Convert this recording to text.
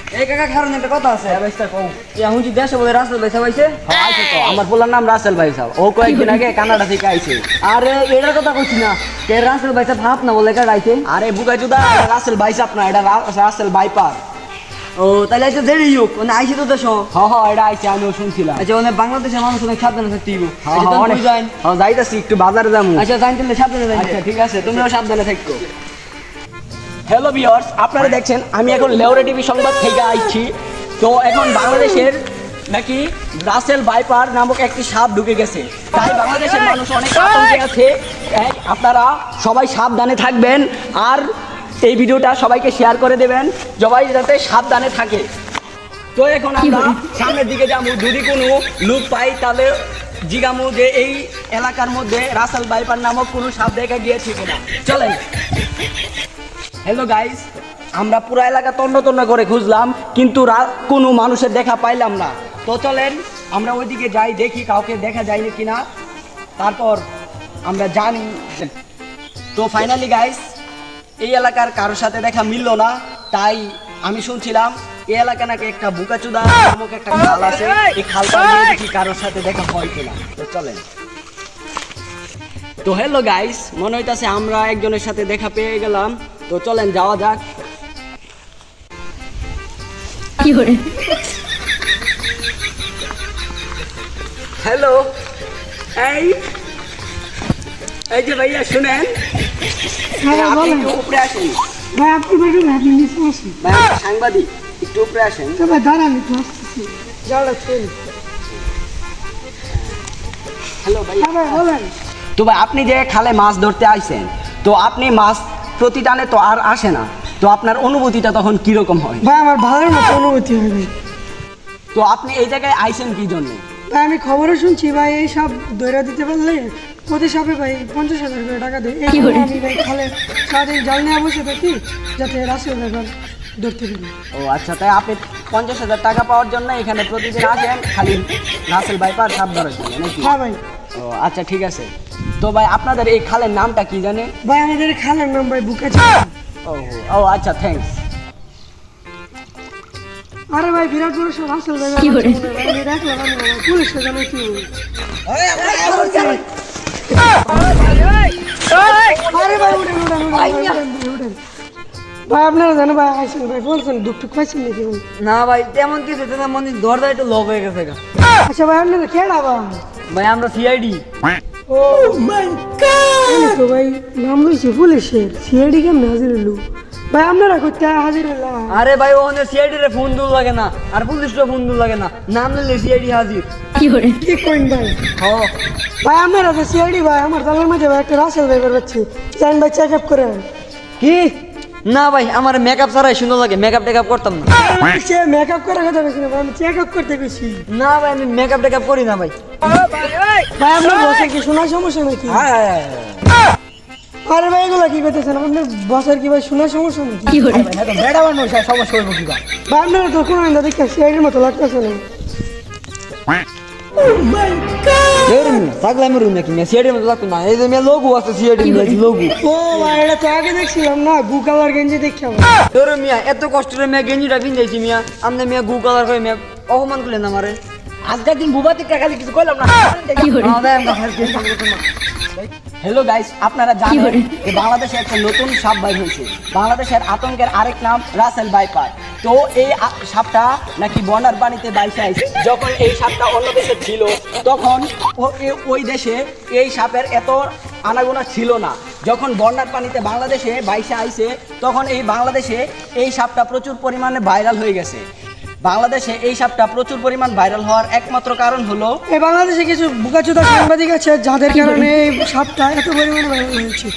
এই কাকা কারণ একটা কথা আছে ভাইস্তা কও এখন যে দেশে বলে রাসেল ভাই সবাইছে হ্যাঁ আইছে তো আমার বলার নাম রাসেল ভাই সাহেব ও কয়েকদিন আগে কানাডা থেকে আইছে আরে এটার কথা কইছি না কে রাসেল ভাই সাহেব ভাব না বলে কার আইছে আরে বুকাচুদা এটা রাসেল ভাই সাহেব না এটা রাসেল বাইপার ও তাহলে আইছে দেরি হোক মানে আইছে তো দেশ এটা আইছে আমিও শুনছিলাম আচ্ছা মানে বাংলাদেশের মানুষ অনেক সাবধানে থাকতে হইব অনেক যাইতাছি একটু বাজারে যাবো আচ্ছা জানতে সাবধানে যাই আচ্ছা ঠিক আছে তুমিও সাবধানে থাকো হ্যালো ভিউয়ার্স আপনারা দেখছেন আমি এখন লেওরা টিভি সংবাদ থেকে আইছি তো এখন বাংলাদেশের নাকি রাসেল ভাইপার নামক একটি সাপ ঢুকে গেছে তাই বাংলাদেশের মানুষ অনেক আতঙ্কে আছে আপনারা সবাই সাবধানে থাকবেন আর এই ভিডিওটা সবাইকে শেয়ার করে দেবেন সবাই যাতে সাবধানে থাকে তো এখন আমরা সামনের দিকে যাবো যদি কোনো লোক পাই তাহলে জিগামু যে এই এলাকার মধ্যে রাসেল ভাইপার নামক কোনো সাপ দেখা গিয়েছে কিনা চলেন হ্যালো গাইস আমরা পুরো এলাকা তন্ন করে খুঁজলাম কিন্তু কোনো মানুষের দেখা পাইলাম না তো চলেন আমরা ওইদিকে যাই দেখি কাউকে দেখা যায়নি কিনা তারপর আমরা জানি তো ফাইনালি গাইস এই এলাকার কারোর সাথে দেখা মিললো না তাই আমি শুনছিলাম এই এলাকা নাকি একটা বুকাচুদা নামক একটা খাল আছে এই খালটা দিয়ে দেখি কারোর সাথে দেখা হয় কিনা তো চলেন তো হ্যালো গাইস মনে হইতাছে আমরা একজনের সাথে দেখা পেয়ে গেলাম তো চলেন যাওয়া যাক কি করে হ্যালো এই যে ভাইয়া শুনেন আপনি একটু উপরে আসেন ভাই আপনি বেরোন আপনি নিচে আসুন ভাই আপনি সাংবাদিক একটু উপরে আসেন তো ভাই দাঁড়ান একটু আসতেছি যাওয়া চলি হ্যালো ভাই হ্যাঁ ভাই বলেন তো ভাই আপনি যে খালে মাছ ধরতে আইছেন তো আপনি মাছ প্রতি টানে তো আর আসে না তো আপনার অনুভূতিটা তখন কিরকম হয় ভাই আমার ভালো মতো অনুভূতি হয় ভাই তো আপনি এই জায়গায় আইছেন কি জন্য ভাই আমি খবরে শুনছি ভাই এই সব দৈরা দিতে পারলে প্রতি সাপে ভাই 50,000 করে টাকা দেয় এই জন্য আমি ভাই খালে সারাদিন জাল নিয়ে বসে থাকি যাতে রাসেল ব্যাপার ধরতে পারি ও আচ্ছা তাই আপনি 50,000 টাকা পাওয়ার জন্য এখানে প্রতিদিন আসেন খালি রাসেল ভাইপার সাপ ধরার জন্য নাকি হ্যাঁ ভাই ও আচ্ছা ঠিক আছে তো ভাই আপনাদের এই খালের নামটা কি জানে ভাই আমাদের খালের নাম ভাই বুকাচি ও ও আচ্ছা থ্যাঙ্কস আরে ভাই বিরাট বড় সব রাসেল ব্যাপার কি করে? আমি দেখলাম আমি পুলিশে জানাই কি আরে ভাই উঠেন ভাই আপনারা জানেন ভাই আইসেন ভাই বলছেন দুঃখ টুক পাইছেন নাকি ভাই না ভাই তেমন কিছু না মনে দরজা একটু লক হয়ে গেছে আচ্ছা ভাই আপনারা কেডা ভাই আমরা সিআইডি ও মাই গড তো ভাই নাম লইছে পুলিশের সিআইডি কেমন হাজির হলো ভাই আপনারা করতে হাজির হলো আরে ভাই ওখানে সিআইডি রে ফোন দূর লাগে না আর পুলিশটা ফোন দূর লাগে না নাম নিলে সিআইডি হাজির কি করে কি কইন ভাই হ্যাঁ ভাই আপনারা তো সিআইডি ভাই আমার দলের মধ্যে ভাই একটা রাসেল ভাই বেরোচ্ছে জান ভাই চেক আপ করে কি না ভাই আমার মেকআপ ছাড়াই সুন্দর লাগে মেকআপ টেকআপ করতাম না সে মেকআপ করার কথা বলছি না ভাই আমি চেক আপ করতে গেছি না ভাই আমি মেকআপ টেকআপ করি না ভাই ভাই আপনার বসে কি শোনার সমস্যা নাকি আরে ভাই এগুলো কি করতেছেন আপনার বসের কি ভাই শোনার সমস্যা নাকি কি করে বেড়া মানুষ সমস্যা হইব কি ভাই আপনারা তো কোনো আন্দা দেখে সিআইডির মতো লাগতেছে না থাকলে আমি রুম নাকি সিআইডির মতো লাগতো না এই যে মেয়ে লোগো আছে সিআইডির লোগো ও ভাই এটা তো আগে দেখছিলাম না গু কালার গেঞ্জি দেখছিলাম তোর মিয়া এত কষ্ট করে মেয়ে গেঞ্জিটা পিন্ধাইছি মিয়া আমনে মেয়ে গু কালার করে মেয়ে অপমান করলেন আমারে আজকের দিন বুবাতে খালি কিছু কইলাম না কি করে হ্যালো গাইস আপনারা জানেন যে বাংলাদেশে একটা নতুন সাপ বাইর হয়েছে বাংলাদেশের আতঙ্কের আরেক নাম রাসেল ভাইপার তো এই সাপটা নাকি বন্যার পানিতে বাইসে আইছে যখন এই সাপটা অন্য দেশে ছিল তখন ওই দেশে এই সাপের এত আনাগোনা ছিল না যখন বন্যার পানিতে বাংলাদেশে বাইসে আইছে তখন এই বাংলাদেশে এই সাপটা প্রচুর পরিমাণে ভাইরাল হয়ে গেছে বাংলাদেশে এই সাপটা প্রচুর পরিমাণ ভাইরাল হওয়ার একমাত্র কারণ হলো এই বাংলাদেশে কিছু বুকাচুদা সাংবাদিক আছে যাদের কারণে এই সাপটা এত পরিমাণে ভাইরাল হয়েছে